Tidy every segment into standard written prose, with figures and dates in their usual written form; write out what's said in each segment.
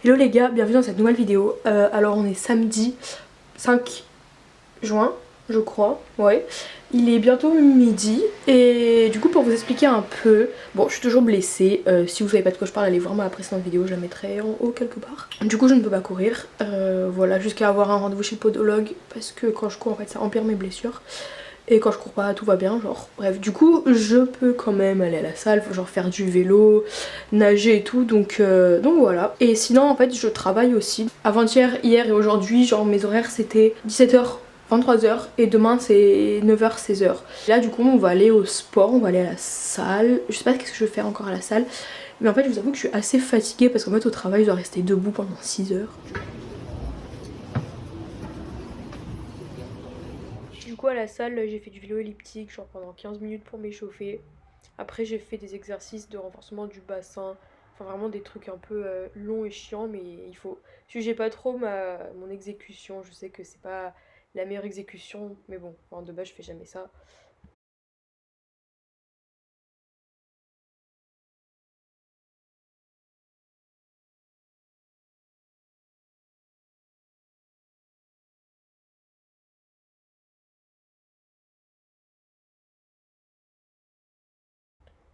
Hello les gars, bienvenue dans cette nouvelle vidéo. Alors on est samedi 5 juin je crois, ouais. Il est bientôt midi et du coup pour vous expliquer un peu, bon je suis toujours blessée, si vous savez pas de quoi je parle allez voir ma précédente vidéo, je la mettrai en haut quelque part. Du coup je ne peux pas courir, voilà, jusqu'à avoir un rendez-vous chez le podologue parce que quand je cours en fait ça empire mes blessures. Et quand je cours pas tout va bien, genre bref, du coup je peux quand même aller à la salle, genre faire du vélo, nager et tout, donc voilà. Et sinon en fait je travaille aussi. Avant-hier, hier et aujourd'hui, genre mes horaires c'était 17h 23h et demain c'est 9h 16h. Là du coup on va aller au sport, on va aller à la salle. Je sais pas ce que je vais faire encore à la salle, mais en fait je vous avoue que je suis assez fatiguée parce qu'en fait au travail je dois rester debout pendant 6 heures. Du coup à la salle j'ai fait du vélo elliptique genre pendant 15 minutes pour m'échauffer. Après j'ai fait des exercices de renforcement du bassin. Enfin vraiment des trucs un peu longs et chiants, mais il faut... Jugez pas trop mon exécution, je sais que c'est pas la meilleure exécution, mais bon, enfin, de base je fais jamais ça.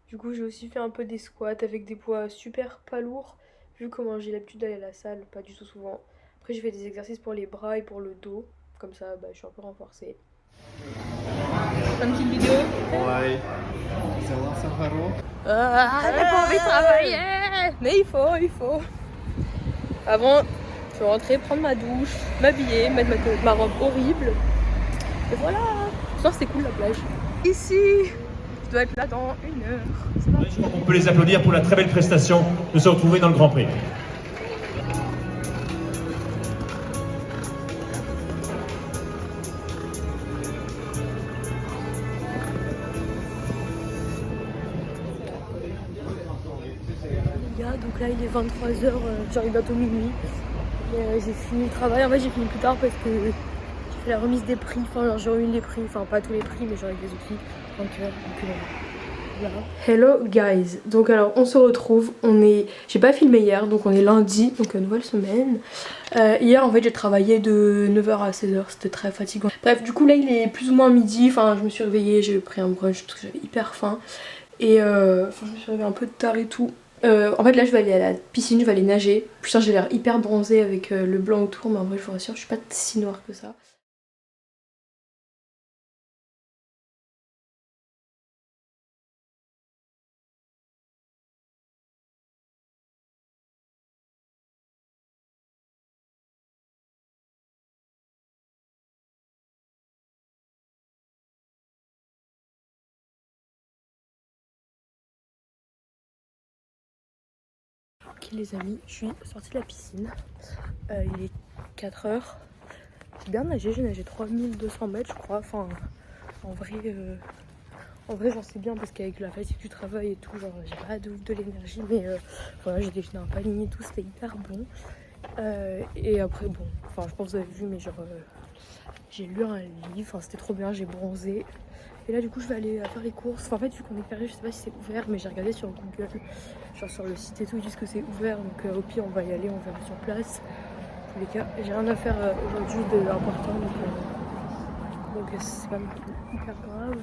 Du coup j'ai aussi fait un peu des squats avec des poids super pas lourds, vu comment j'ai l'habitude d'aller à la salle, pas du tout souvent. Après j'ai fait des exercices pour les bras et pour le dos, comme ça bah, je suis un peu renforcée. Une petite vidéo. Ouais. Ça va, J'ai pas envie de travailler, mais il faut. Avant, je vais rentrer, prendre ma douche, m'habiller, mettre ma robe horrible. Et voilà. Ce soir, c'est cool la plage. Ici, je dois être là dans 1 heure. Je crois qu'on peut les applaudir pour la très belle prestation de se retrouver dans le Grand Prix. Les gars, donc là il est 23h, j'arrive bientôt minuit. J'ai fini le travail, en fait j'ai fini plus tard parce que j'ai fait la remise des prix, enfin genre j'ai remis les prix, enfin pas tous les prix mais genre avec des outils. Donc voilà. Hello guys, donc alors on se retrouve, j'ai pas filmé hier donc on est lundi, donc nouvelle semaine. Hier en fait j'ai travaillé de 9h à 16h, c'était très fatigant. Bref du coup là il est plus ou moins midi, enfin je me suis réveillée, j'ai pris un brunch, j'avais hyper faim. Et enfin je me suis réveillée un peu tard et tout. En fait là je vais aller à la piscine, je vais aller nager. Putain j'ai l'air hyper bronzée avec le blanc autour, mais en vrai je vous rassure je suis pas si noire que ça. Ok les amis, je suis sortie de la piscine. Il est 4h. J'ai bien nagé, j'ai nagé 3200 mètres je crois. Enfin en vrai j'en sais bien parce qu'avec la fatigue du travail et tout, genre j'ai pas de ouf de l'énergie, mais voilà j'ai défini un panier et tout, c'était hyper bon. Et après bon, enfin je pense que vous avez vu, mais genre j'ai lu un livre, enfin c'était trop bien, j'ai bronzé. Et là du coup je vais aller faire les courses. Enfin, en fait vu qu'on est férié, je sais pas si c'est ouvert, mais j'ai regardé sur Google, genre sur le site et tout, ils disent que c'est ouvert, donc au pire on va y aller, on verra sur place. En tous les cas, j'ai rien à faire aujourd'hui d'important, donc c'est pas non plus hyper grave.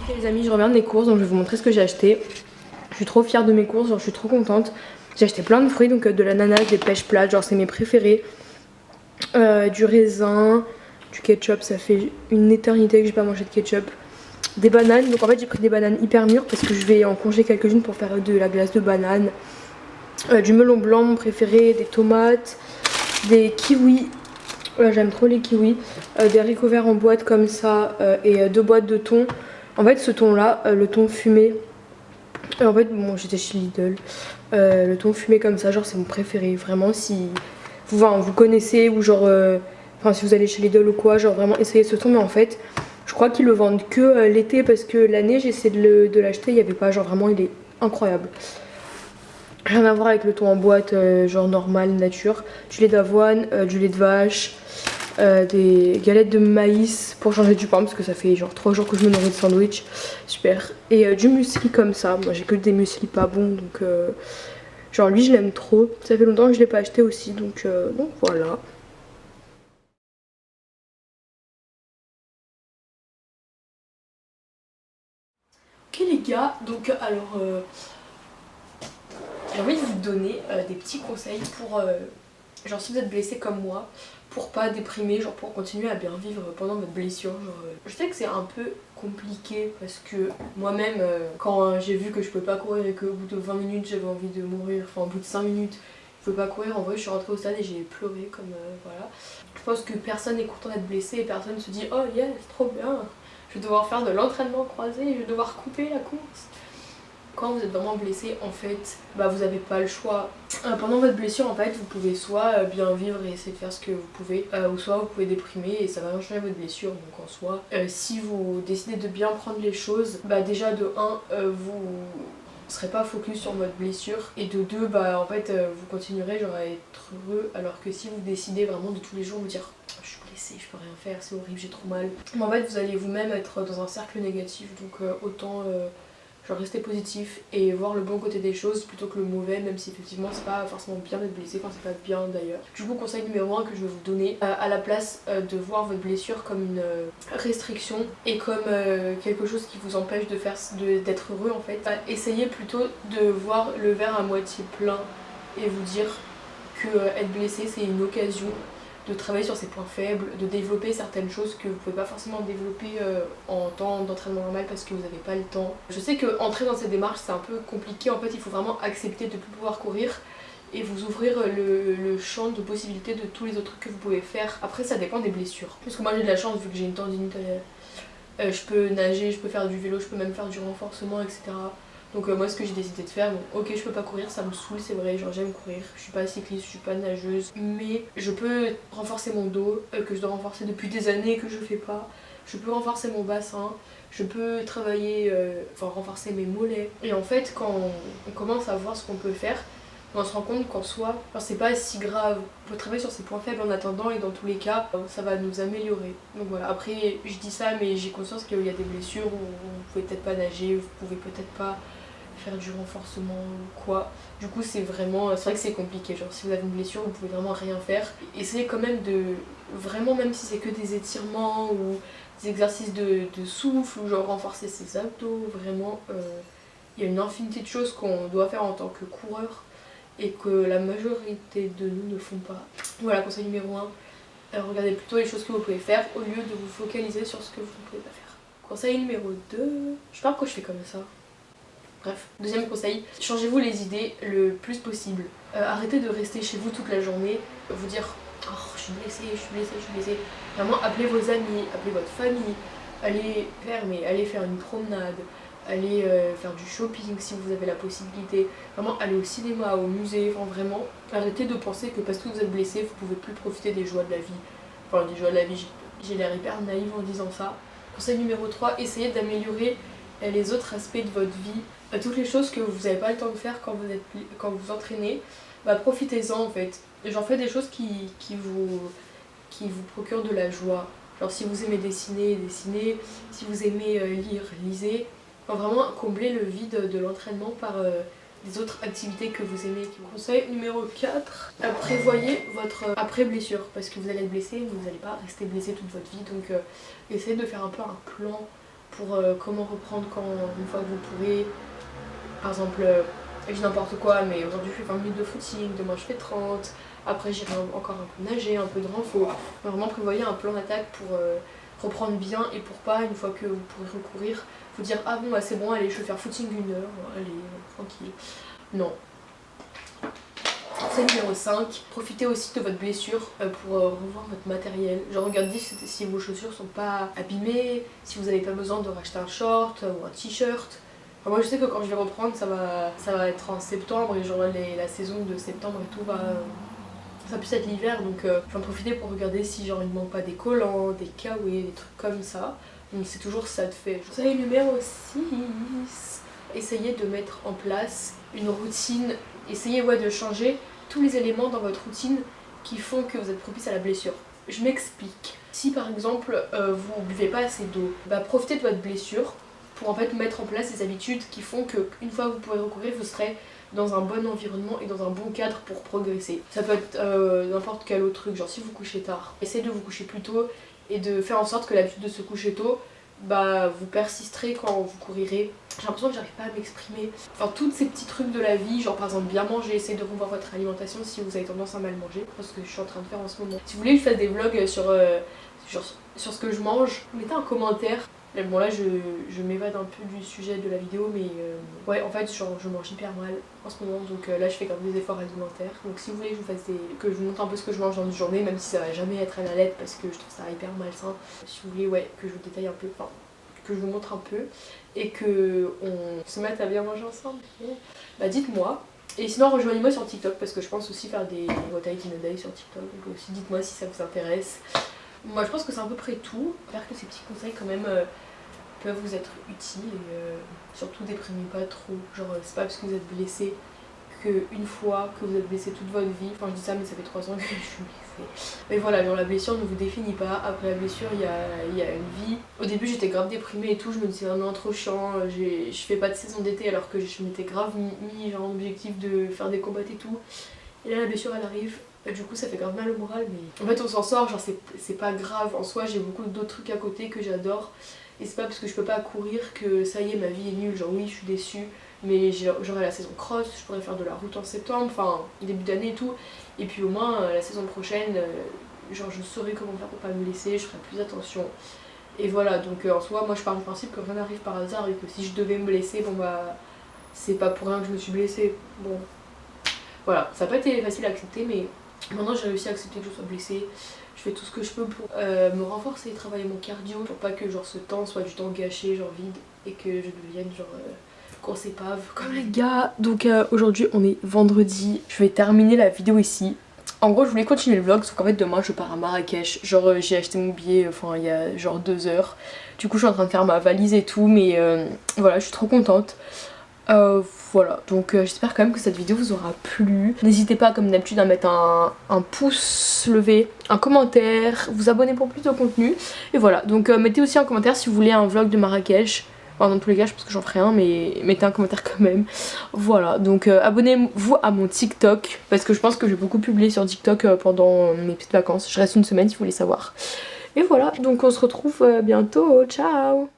Ok les amis, je reviens des courses, donc je vais vous montrer ce que j'ai acheté. Je suis trop fière de mes courses, genre je suis trop contente. J'ai acheté plein de fruits, donc de l'ananas, des pêches plates, genre c'est mes préférés. Du raisin, du ketchup, ça fait une éternité que j'ai pas mangé de ketchup. Des bananes, donc en fait j'ai pris des bananes hyper mûres parce que je vais en congeler quelques-unes pour faire de la glace de banane. Du melon blanc mon préféré, des tomates, des kiwis. J'aime trop les kiwis, des haricots verts en boîte comme ça, et 2 boîtes de thon. En fait ce thon là, le thon fumé, en fait bon j'étais chez Lidl, le thon fumé comme ça genre c'est mon préféré. Vraiment si vous connaissez ou genre, enfin si vous allez chez Lidl ou quoi, genre vraiment essayez ce thon. Mais en fait Je crois qu'ils le vendent que l'été parce que l'année j'ai essayé de l'acheter, il n'y avait pas, genre vraiment il est incroyable. Rien à voir avec le thon en boîte, genre normal, nature. Du lait d'avoine, du lait de vache, des galettes de maïs pour changer du pain parce que ça fait genre 3 jours que je me nourris de sandwich. Super. Et du muesli comme ça. Moi j'ai que des muesli pas bons donc genre lui je l'aime trop. Ça fait longtemps que je l'ai pas acheté aussi donc voilà. Ok les gars, donc alors j'ai envie de vous donner des petits conseils pour genre si vous êtes blessé comme moi, pour pas déprimer, genre pour continuer à bien vivre pendant votre blessure. Genre, je sais que c'est un peu compliqué parce que moi-même quand j'ai vu que je pouvais pas courir et qu'au bout de 20 minutes j'avais envie de mourir, enfin au bout de 5 minutes je pouvais pas courir, en vrai je suis rentrée au stade et j'ai pleuré comme voilà. Je pense que personne n'est content d'être blessé et personne se dit oh yes trop bien, je vais devoir faire de l'entraînement croisé, je vais devoir couper la course. Quand vous êtes vraiment blessé, en fait, vous n'avez pas le choix. Pendant votre blessure, en fait, vous pouvez soit bien vivre et essayer de faire ce que vous pouvez, ou soit vous pouvez déprimer et ça va rien changer votre blessure. Donc en soi, si vous décidez de bien prendre les choses, déjà de 1, vous serez pas focus sur votre blessure et de 2, en fait, vous continuerez genre à être heureux. Alors que si vous décidez vraiment de tous les jours vous dire je suis blessée, je peux rien faire, c'est horrible, j'ai trop mal. Mais en fait, vous allez vous-même être dans un cercle négatif. Donc autant genre rester positif et voir le bon côté des choses plutôt que le mauvais, même si effectivement c'est pas forcément bien d'être blessé, enfin c'est pas bien d'ailleurs. Du coup, conseil numéro 1 que je vais vous donner, à la place de voir votre blessure comme une restriction et comme quelque chose qui vous empêche d'être heureux en fait, essayez plutôt de voir le verre à moitié plein et vous dire que être blessé c'est une occasion de travailler sur ses points faibles, de développer certaines choses que vous pouvez pas forcément développer en temps d'entraînement normal parce que vous n'avez pas le temps. Je sais que entrer dans cette démarche c'est un peu compliqué, en fait il faut vraiment accepter de ne plus pouvoir courir et vous ouvrir le champ de possibilités de tous les autres trucs que vous pouvez faire. Après ça dépend des blessures. Parce que moi j'ai de la chance vu que j'ai une tendinite, je peux nager, je peux faire du vélo, je peux même faire du renforcement, etc. Donc moi ce que j'ai décidé de faire, bon ok je peux pas courir, ça me saoule c'est vrai, genre j'aime courir, je suis pas cycliste, je suis pas nageuse, mais je peux renforcer mon dos, que je dois renforcer depuis des années que je fais pas, je peux renforcer mon bassin, je peux travailler, renforcer mes mollets. Et en fait quand on commence à voir ce qu'on peut faire, on se rend compte qu'en soi, c'est pas si grave. On peut travailler sur ses points faibles en attendant et dans tous les cas, ça va nous améliorer. Donc voilà, après je dis ça mais j'ai conscience qu'il y a des blessures où vous pouvez peut-être pas nager, vous pouvez peut-être pas faire du renforcement ou quoi. Du coup c'est vrai que c'est compliqué, genre si vous avez une blessure vous pouvez vraiment rien faire. Essayez quand même de vraiment, même si c'est que des étirements ou des exercices de souffle ou genre renforcer ses abdos, vraiment il y a une infinité de choses qu'on doit faire en tant que coureur et que la majorité de nous ne font pas. Voilà, conseil numéro 1, regardez plutôt les choses que vous pouvez faire au lieu de vous focaliser sur ce que vous ne pouvez pas faire. Conseil numéro 2, je sais pas pourquoi je fais comme ça. Bref, deuxième conseil, changez-vous les idées le plus possible. Arrêtez de rester chez vous toute la journée, vous dire oh je suis blessée, je suis blessée, je suis blessée. Vraiment appelez vos amis, appelez votre famille, allez faire une promenade, allez faire du shopping si vous avez la possibilité, vraiment aller au cinéma, au musée, enfin vraiment arrêtez de penser que parce que vous êtes blessé vous pouvez plus profiter des joies de la vie. Enfin des joies de la vie, j'ai l'air hyper naïve en disant ça. Conseil numéro 3, essayez d'améliorer les autres aspects de votre vie, toutes les choses que vous n'avez pas le temps de faire quand vous entraînez, profitez-en en fait. Genre faites des choses qui vous procurent de la joie. Genre si vous aimez dessiner, dessinez, si vous aimez lire, lisez. Enfin, vraiment combler le vide de l'entraînement par des autres activités que vous aimez. Conseil numéro 4, prévoyez votre après-blessure parce que vous allez être blessé, vous n'allez pas rester blessé toute votre vie, donc essayez de faire un peu un plan pour comment reprendre une fois que vous pourrez. Par exemple, je dis n'importe quoi, mais aujourd'hui je fais 20 minutes de footing, demain je fais 30, après j'irai encore un peu nager, un peu de renfort. Vraiment prévoyez un plan d'attaque pour reprendre bien et pour pas, une fois que vous pourrez recourir, vous dire ah bon c'est bon, allez je vais faire footing 1 heure, allez tranquille. Non. C'est numéro 5, profitez aussi de votre blessure pour revoir votre matériel. Genre regardez si vos chaussures sont pas abîmées, si vous n'avez pas besoin de racheter un short ou un t-shirt. Enfin, moi je sais que quand je vais reprendre ça va être en septembre et genre la saison de septembre et tout va plus être l'hiver, donc j'en profiter pour regarder si genre il ne manque pas des collants, des kawaii, des trucs comme ça. Donc c'est toujours ça de fait. Conseil numéro 6, essayez de mettre en place une routine, essayez de changer tous les éléments dans votre routine qui font que vous êtes propice à la blessure. Je m'explique. Si par exemple vous buvez pas assez d'eau, profitez de votre blessure pour en fait mettre en place des habitudes qui font qu'une fois que vous pourrez recourir, vous serez dans un bon environnement et dans un bon cadre pour progresser. Ça peut être n'importe quel autre truc, genre si vous couchez tard, essayez de vous coucher plus tôt et de faire en sorte que l'habitude de se coucher tôt, vous persisterez quand vous courirez. J'ai l'impression que j'arrive pas à m'exprimer. Enfin, tous ces petits trucs de la vie, genre par exemple bien manger, essayez de revoir votre alimentation si vous avez tendance à mal manger, parce que je suis en train de faire en ce moment. Si vous voulez que je fasse des vlogs sur ce que je mange, mettez un commentaire. Bon là je m'évade un peu du sujet de la vidéo, mais ouais, en fait genre, je mange hyper mal en ce moment, donc là je fais quand même des efforts alimentaires. Donc si vous voulez que je vous fasse que je vous montre un peu ce que je mange dans une journée, même si ça va jamais être à la lettre parce que je trouve ça hyper malsain, si vous voulez que je vous détaille un peu, enfin que je vous montre un peu et que on se mette à bien manger ensemble, dites-moi. Et sinon rejoignez-moi sur TikTok parce que je pense aussi faire des what I eat in a day sur TikTok, donc aussi dites-moi si ça vous intéresse. Moi je pense que c'est à peu près tout. J'espère que ces petits conseils quand même peuvent vous être utiles et surtout déprimez pas trop. Genre c'est pas parce que vous êtes blessé qu'une fois que vous êtes blessé toute votre vie, enfin je dis ça mais ça fait 3 ans que je suis blessée. Mais voilà, genre, la blessure ne vous définit pas. Après la blessure il y a une vie. Au début j'étais grave déprimée et tout, je me disais non trop chiant, je fais pas de saison d'été alors que je m'étais grave mis genre en objectif de faire des combats et tout. Et là la blessure elle arrive. Du coup ça fait grave mal au moral, mais en fait on s'en sort, genre c'est pas grave en soi, j'ai beaucoup d'autres trucs à côté que j'adore et c'est pas parce que je peux pas courir que ça y est ma vie est nulle, genre oui je suis déçue mais j'aurai la saison cross, je pourrais faire de la route en septembre, enfin début d'année et tout, et puis au moins la saison prochaine genre je saurai comment faire pour pas me blesser, je ferai plus attention et voilà. Donc en soi moi je pars du principe que rien n'arrive par hasard et que si je devais me blesser, c'est pas pour rien que je me suis blessée. Bon voilà, ça n'a pas été facile à accepter mais maintenant j'ai réussi à accepter que je sois blessée. Je fais tout ce que je peux pour me renforcer et travailler mon cardio pour pas que genre ce temps soit du temps gâché, genre vide, et que je devienne genre grosse épave comme les gars. Donc aujourd'hui on est vendredi, je vais terminer la vidéo ici. En gros je voulais continuer le vlog sauf qu'en fait demain je pars à Marrakech. Genre j'ai acheté mon billet il y a genre 2 heures. Du coup je suis en train de faire ma valise et tout, mais voilà je suis trop contente. Voilà, donc j'espère quand même que cette vidéo vous aura plu. N'hésitez pas comme d'habitude à mettre un pouce levé, un commentaire, vous abonner pour plus de contenu. Et voilà, donc mettez aussi un commentaire si vous voulez un vlog de Marrakech. Enfin, dans tous les cas je pense que j'en ferai un, mais mettez un commentaire quand même. Voilà, donc abonnez-vous à mon TikTok parce que je pense que je vais beaucoup publier sur TikTok pendant mes petites vacances. Je reste une semaine si vous voulez savoir. Et voilà, donc on se retrouve bientôt, ciao.